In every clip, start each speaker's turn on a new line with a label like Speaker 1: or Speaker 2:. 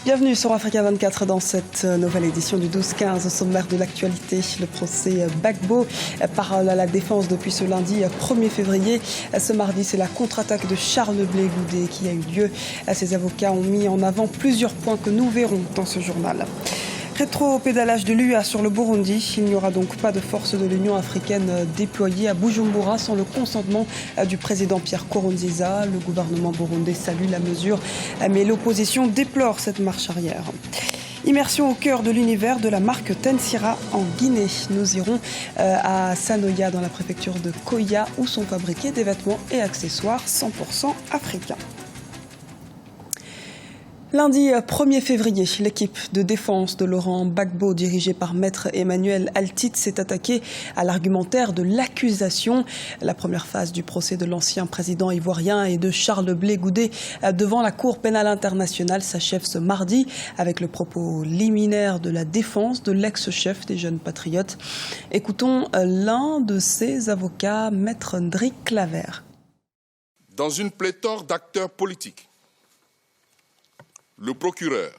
Speaker 1: Bienvenue sur Africa 24 dans cette nouvelle édition du 12-15. Au sommaire de l'actualité, le procès Gbagbo parle à la défense depuis ce lundi 1er février. Ce mardi, c'est la contre-attaque de Charles Blé Goudé qui a eu lieu. Ses avocats ont mis en avant plusieurs points que nous verrons dans ce journal. Rétro-pédalage de l'UA sur le Burundi. Il n'y aura donc pas de force de l'Union africaine déployée à Bujumbura sans le consentement du président Pierre Nkurunziza. Le gouvernement burundais salue la mesure, mais l'opposition déplore cette marche arrière. Immersion au cœur de l'univers de la marque Tensira en Guinée. Nous irons à Sanoya dans la préfecture de Koya où sont fabriqués des vêtements et accessoires 100% africains. Lundi 1er février, l'équipe de défense de Laurent Gbagbo, dirigée par maître Emmanuel Altit, s'est attaquée à l'argumentaire de l'accusation. La première phase du procès de l'ancien président ivoirien et de Charles Blé Goudé devant la Cour pénale internationale s'achève ce mardi avec le propos liminaire de la défense de l'ex-chef des Jeunes Patriotes. Écoutons l'un de ses avocats, maître Ndrick Claver.
Speaker 2: Dans une pléthore d'acteurs politiques, le procureur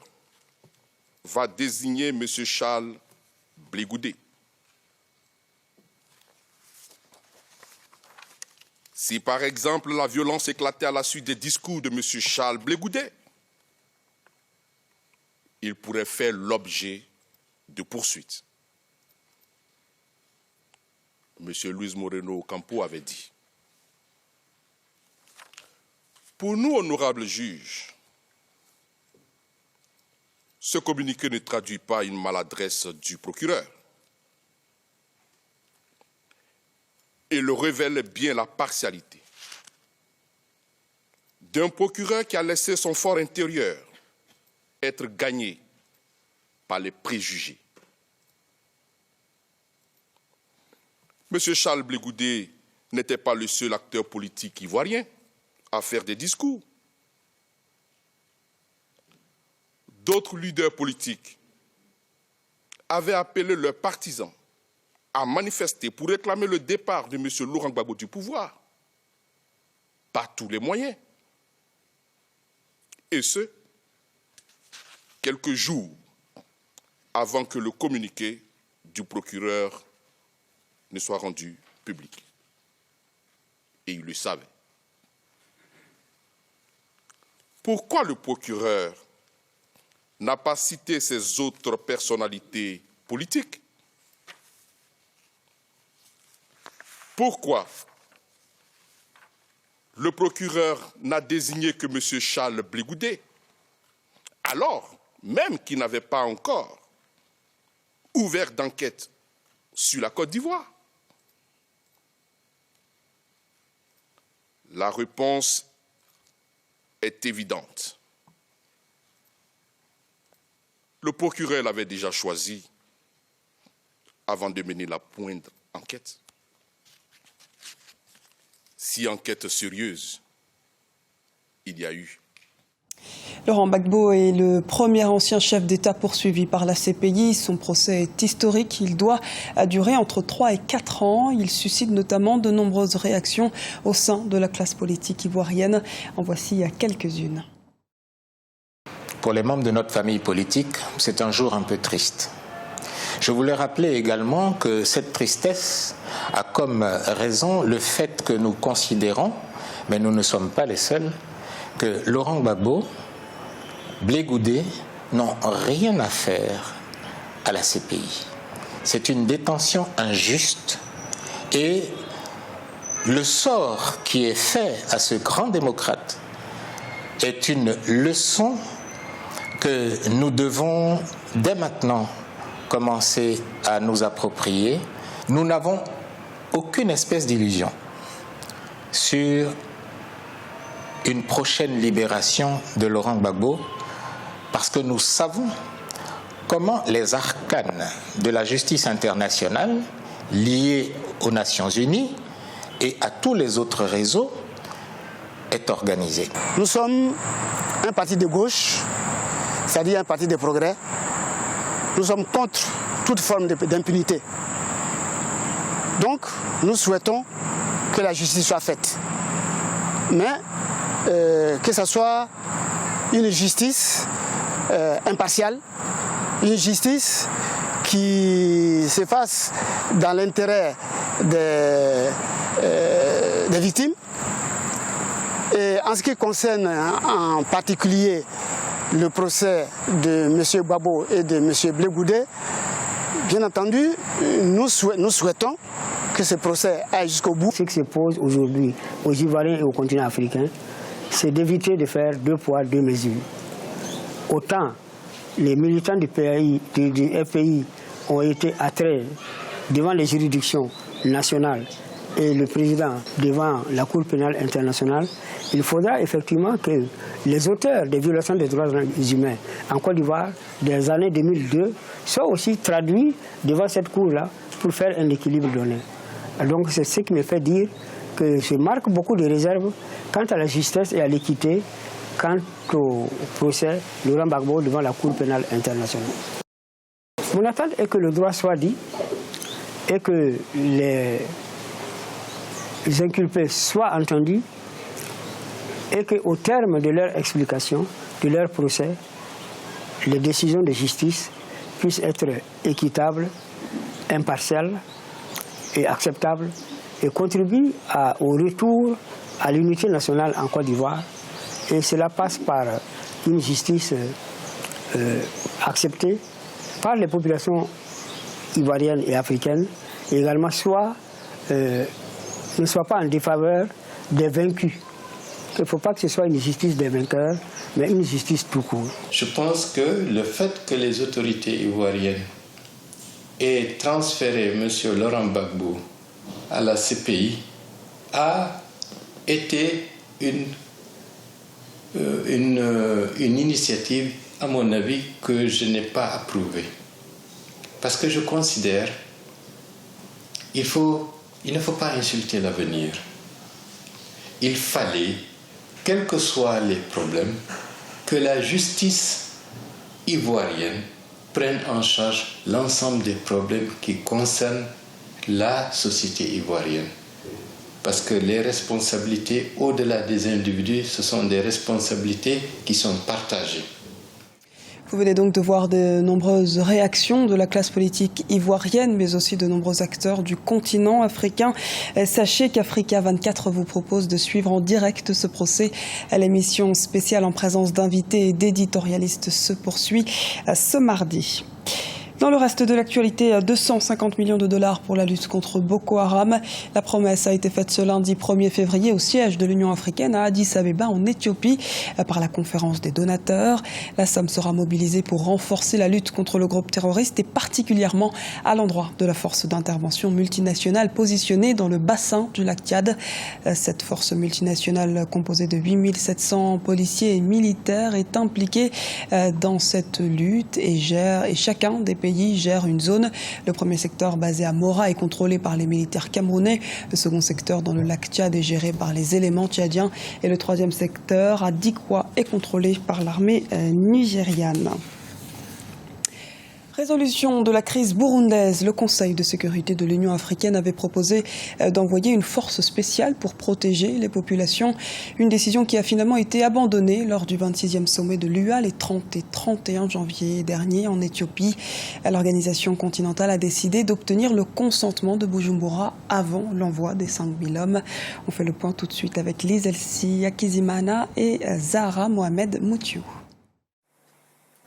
Speaker 2: va désigner M. Charles Blé Goudé. Si par exemple la violence éclatait à la suite des discours de M. Charles Blé Goudé, il pourrait faire l'objet de poursuites. M. Luis Moreno Ocampo avait dit: pour nous, honorables juges, ce communiqué ne traduit pas une maladresse du procureur. Il révèle bien la partialité d'un procureur qui a laissé son fort intérieur être gagné par les préjugés. M. Charles Blé Goudé n'était pas le seul acteur politique ivoirien à faire des discours. D'autres leaders politiques avaient appelé leurs partisans à manifester pour réclamer le départ de M. Laurent Gbagbo du pouvoir par tous les moyens. Et ce, quelques jours avant que le communiqué du procureur ne soit rendu public. Et il le savait. Pourquoi le procureur n'a pas cité ces autres personnalités politiques? Pourquoi le procureur n'a désigné que M. Charles Blé Goudé, alors même qu'il n'avait pas encore ouvert d'enquête sur la Côte d'Ivoire? La réponse est évidente. Le procureur l'avait déjà choisi avant de mener la moindre enquête. Si enquête sérieuse il y a eu.
Speaker 1: Laurent Gbagbo est le premier ancien chef d'État poursuivi par la CPI. Son procès est historique. Il doit durer entre 3 et 4 ans. Il suscite notamment de nombreuses réactions au sein de la classe politique ivoirienne. En voici quelques-unes.
Speaker 3: Pour les membres de notre famille politique, c'est un jour un peu triste. Je voulais rappeler également que cette tristesse a comme raison le fait que nous considérons, mais nous ne sommes pas les seuls, que Laurent Gbagbo, Blé Goudé n'ont rien à faire à la CPI. C'est une détention injuste et le sort qui est fait à ce grand démocrate est une leçon que nous devons dès maintenant commencer à nous approprier. Nous n'avons aucune espèce d'illusion sur une prochaine libération de Laurent Gbagbo parce que nous savons comment les arcanes de la justice internationale liées aux Nations Unies et à tous les autres réseaux est organisée.
Speaker 4: Nous sommes un parti de gauche, c'est-à-dire un parti de progrès. Nous sommes contre toute forme d'impunité. Donc, nous souhaitons que la justice soit faite. Mais que ce soit une justice impartiale, une justice qui s'efface dans l'intérêt des victimes. Et en ce qui concerne en particulier le procès de M. Gbagbo et de M. Blé Goudé, bien entendu, nous souhaitons que ce procès aille jusqu'au bout.
Speaker 5: Ce qui se pose aujourd'hui aux Ivoiriens et au continent africain, c'est d'éviter de faire 2 poids 2 mesures. Autant les militants du FPI ont été attraits devant les juridictions nationales et le président devant la Cour pénale internationale, il faudra effectivement que les auteurs des violations des droits humains en Côte d'Ivoire des années 2002 soient aussi traduits devant cette Cour-là pour faire un équilibre donné. Donc c'est ce qui me fait dire que je marque beaucoup de réserves quant à la justesse et à l'équité quant au procès Laurent Gbagbo devant la Cour pénale internationale. Mon attente est que le droit soit dit et que les inculpés soient entendus et qu'au terme de leur explication, de leur procès, les décisions de justice puissent être équitables, impartiales et acceptables et contribuent au retour à l'unité nationale en Côte d'Ivoire. Et cela passe par une justice acceptée par les populations ivoiriennes et africaines, et également ne soit pas en défaveur des vaincus. Il ne faut pas que ce soit une justice des vainqueurs, mais une justice tout court.
Speaker 3: Je pense que le fait que les autorités ivoiriennes aient transféré M. Laurent Gbagbo à la CPI a été une initiative, à mon avis, que je n'ai pas approuvée. Parce que je considère qu'il ne faut pas insulter l'avenir. Il fallait, quels que soient les problèmes, que la justice ivoirienne prenne en charge l'ensemble des problèmes qui concernent la société ivoirienne. Parce que les responsabilités, au-delà des individus, ce sont des responsabilités qui sont partagées.
Speaker 1: Vous venez donc de voir de nombreuses réactions de la classe politique ivoirienne, mais aussi de nombreux acteurs du continent africain. Sachez qu'Africa 24 vous propose de suivre en direct ce procès. L'émission spéciale en présence d'invités et d'éditorialistes se poursuit ce mardi. Dans le reste de l'actualité, 250 millions de dollars pour la lutte contre Boko Haram. La promesse a été faite ce lundi 1er février au siège de l'Union africaine à Addis Abeba en Éthiopie par la conférence des donateurs. La somme sera mobilisée pour renforcer la lutte contre le groupe terroriste et particulièrement à l'endroit de la force d'intervention multinationale positionnée dans le bassin du lac Tchad. Cette force multinationale composée de 8700 policiers et militaires est impliquée dans cette lutte et chacun des pays gère une zone. Le premier secteur basé à Mora est contrôlé par les militaires camerounais. Le second secteur dans le lac Tchad est géré par les éléments tchadiens. Et le troisième secteur à Dikwa est contrôlé par l'armée nigériane. Résolution de la crise burundaise. Le Conseil de sécurité de l'Union africaine avait proposé d'envoyer une force spéciale pour protéger les populations. Une décision qui a finalement été abandonnée lors du 26e sommet de l'UA les 30 et 31 janvier dernier en Éthiopie. L'organisation continentale a décidé d'obtenir le consentement de Bujumbura avant l'envoi des 5000 hommes. On fait le point tout de suite avec Lise Elsi Akizimana et Zahra Mohamed Moutiou.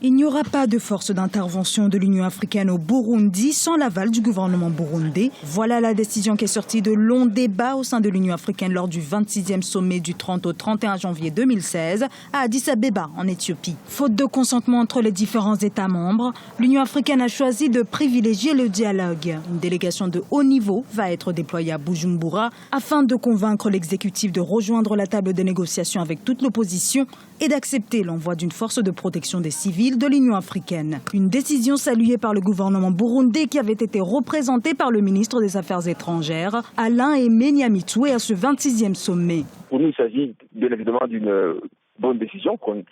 Speaker 6: Il n'y aura pas de force d'intervention de l'Union africaine au Burundi sans l'aval du gouvernement burundais. Voilà la décision qui est sortie de longs débats au sein de l'Union africaine lors du 26e sommet du 30 au 31 janvier 2016 à Addis Abeba en Éthiopie. Faute de consentement entre les différents États membres, l'Union africaine a choisi de privilégier le dialogue. Une délégation de haut niveau va être déployée à Bujumbura afin de convaincre l'exécutif de rejoindre la table de négociation avec toute l'opposition et d'accepter l'envoi d'une force de protection des civils de l'Union africaine. Une décision saluée par le gouvernement burundais qui avait été représenté par le ministre des Affaires étrangères, Alain Aimé Nyamitwe, à ce 26e sommet.
Speaker 7: Pour nous, il s'agit bien évidemment d'une bonne décision qu'on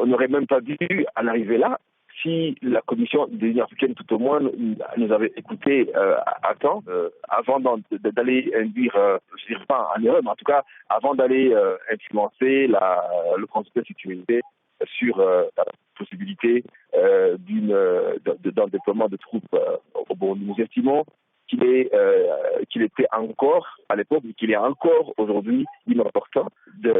Speaker 7: n'aurait même pas vu à l'arrivée là si la Commission de l'Union africaine, tout au moins, nous avait écoutés à temps, avant d'aller induire, je ne dirais pas en erreur, mais en tout cas, avant d'aller influencer le Conseil de sécurité sur la possibilité d'un déploiement de troupes au Burundi. Nous estimons qu'il était encore, à l'époque, et qu'il est encore aujourd'hui inopportun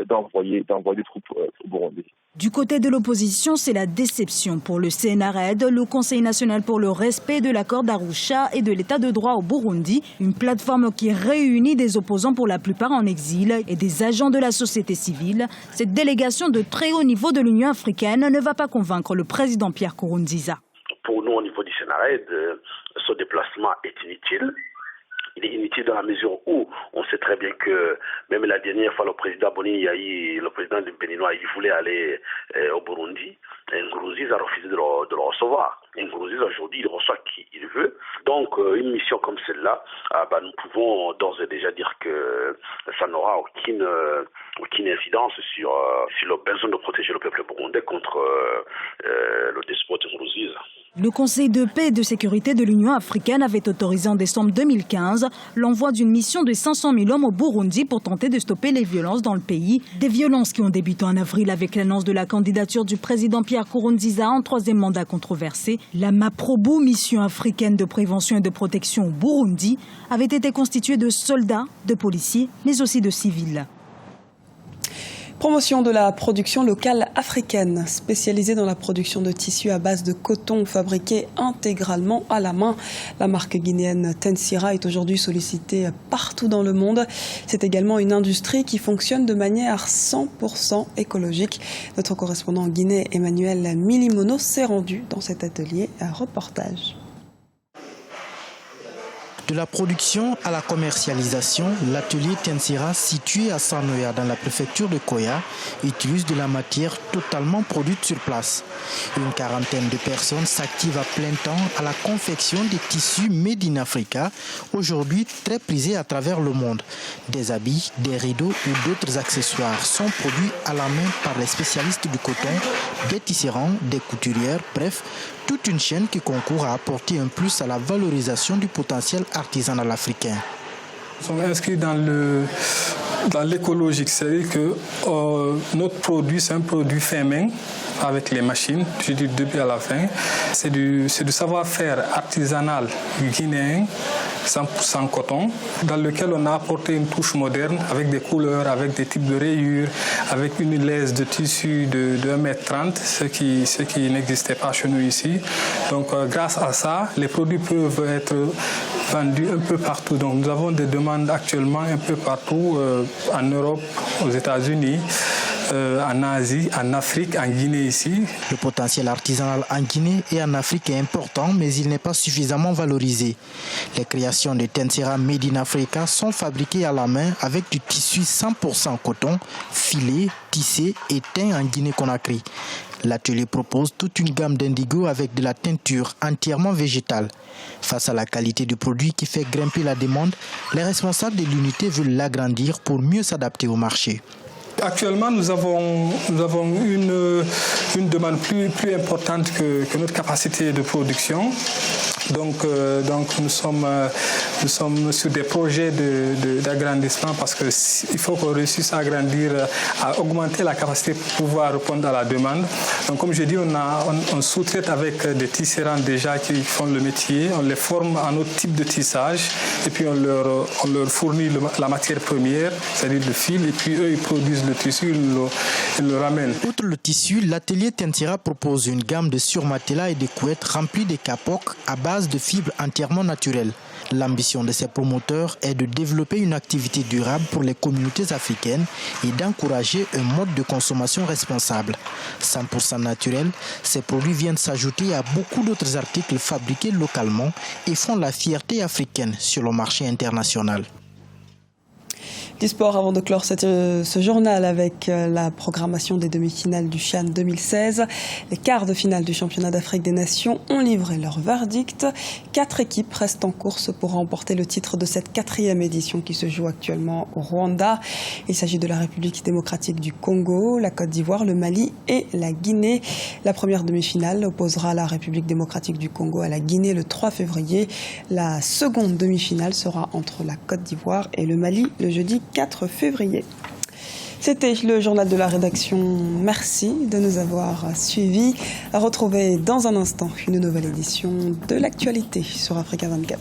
Speaker 7: d'envoyer des troupes au Burundi.
Speaker 6: Du côté de l'opposition, c'est la déception pour le CNRD, le Conseil national pour le respect de l'accord d'Arusha et de l'état de droit au Burundi, une plateforme qui réunit des opposants pour la plupart en exil et des agents de la société civile. Cette délégation de très haut niveau de l'Union africaine ne va pas convaincre le président Pierre Nkurunziza.
Speaker 8: Pour nous, au niveau du CNRD, ce déplacement est inutile. Il est inutile dans la mesure où on sait très bien que même la dernière fois, le président Boni Yahi, le président du Béninois, il voulait aller au Burundi. Nkurunziza a refusé de le recevoir. Nkurunziza, aujourd'hui, il reçoit qui il veut. Donc, une mission comme celle-là, nous pouvons d'ores et déjà dire que ça n'aura aucune incidence sur le besoin de protéger le peuple burundais contre le despote Nkurunziza.
Speaker 6: Le Conseil de paix et de sécurité de l'Union africaine avait autorisé en décembre 2015 l'envoi d'une mission de 500 000 hommes au Burundi pour tenter de stopper les violences dans le pays. Des violences qui ont débuté en avril avec l'annonce de la candidature du président Pierre Nkurunziza en troisième mandat controversé. La MAPROBU, mission africaine de prévention et de protection au Burundi, avait été constituée de soldats, de policiers, mais aussi de civils.
Speaker 1: Promotion de la production locale africaine, spécialisée dans la production de tissus à base de coton fabriqué intégralement à la main. La marque guinéenne Tensira est aujourd'hui sollicitée partout dans le monde. C'est également une industrie qui fonctionne de manière 100% écologique. Notre correspondant en Guinée, Emmanuel Milimono, s'est rendu dans cet atelier. Un reportage.
Speaker 9: De la production à la commercialisation, l'atelier Tensira, situé à Sanoya dans la préfecture de Koya, utilise de la matière totalement produite sur place. Une quarantaine de personnes s'activent à plein temps à la confection des tissus made in Africa, aujourd'hui très prisés à travers le monde. Des habits, des rideaux ou d'autres accessoires sont produits à la main par les spécialistes du coton, des tisserands, des couturières, bref, toute une chaîne qui concourt à apporter un plus à la valorisation du potentiel artisanal africain.
Speaker 10: Nous sommes inscrits dans l'écologique, c'est-à-dire que notre produit, c'est un produit fait main avec les machines, je dis du début à la fin. C'est du savoir-faire artisanal guinéen, 100% coton, dans lequel on a apporté une touche moderne avec des couleurs, avec des types de rayures, avec une laisse de tissu de 1,30 m, ce qui n'existait pas chez nous ici. Donc grâce à ça, les produits peuvent être vendus un peu partout. Donc nous avons des demandes actuellement un peu partout, en Europe, aux États-Unis, en Asie, en Afrique, en Guinée ici.
Speaker 9: Le potentiel artisanal en Guinée et en Afrique est important, mais il n'est pas suffisamment valorisé. Les créations de Tensira Made in Africa sont fabriquées à la main avec du tissu 100% coton, filé, tissé et teint en Guinée-Conakry. L'atelier propose toute une gamme d'indigo avec de la teinture entièrement végétale. Face à la qualité du produit qui fait grimper la demande, les responsables de l'unité veulent l'agrandir pour mieux s'adapter au marché.
Speaker 10: Actuellement, nous avons une demande plus importante que notre capacité de production. Donc nous sommes sur des projets d'agrandissement parce qu'il faut qu'on réussisse à agrandir, à augmenter la capacité pour pouvoir répondre à la demande. Donc comme je dis, on sous-traite avec des tisserands déjà qui font le métier, on les forme en autre type de tissage et puis on leur fournit la matière première, c'est-à-dire le fil, et puis eux ils produisent le tissu, ils le ramènent.
Speaker 9: Outre le tissu, l'atelier Tensira propose une gamme de surmatelas et de couettes remplies de capocs à base de fibres entièrement naturelles. L'ambition de ces promoteurs est de développer une activité durable pour les communautés africaines et d'encourager un mode de consommation responsable. 100% naturel, ces produits viennent s'ajouter à beaucoup d'autres articles fabriqués localement et font la fierté africaine sur le marché international.
Speaker 1: Du sport, avant de clore ce journal avec la programmation des demi-finales du CHAN 2016. Les quarts de finale du championnat d'Afrique des Nations ont livré leur verdict. 4 équipes restent en course pour remporter le titre de cette 4e édition qui se joue actuellement au Rwanda. Il s'agit de la République démocratique du Congo, la Côte d'Ivoire, le Mali et la Guinée. La première demi-finale opposera la République démocratique du Congo à la Guinée le 3 février. La seconde demi-finale sera entre la Côte d'Ivoire et le Mali le jeudi 4 février. C'était le journal de la rédaction. Merci de nous avoir suivis. À retrouver dans un instant une nouvelle édition de l'actualité sur Africa 24.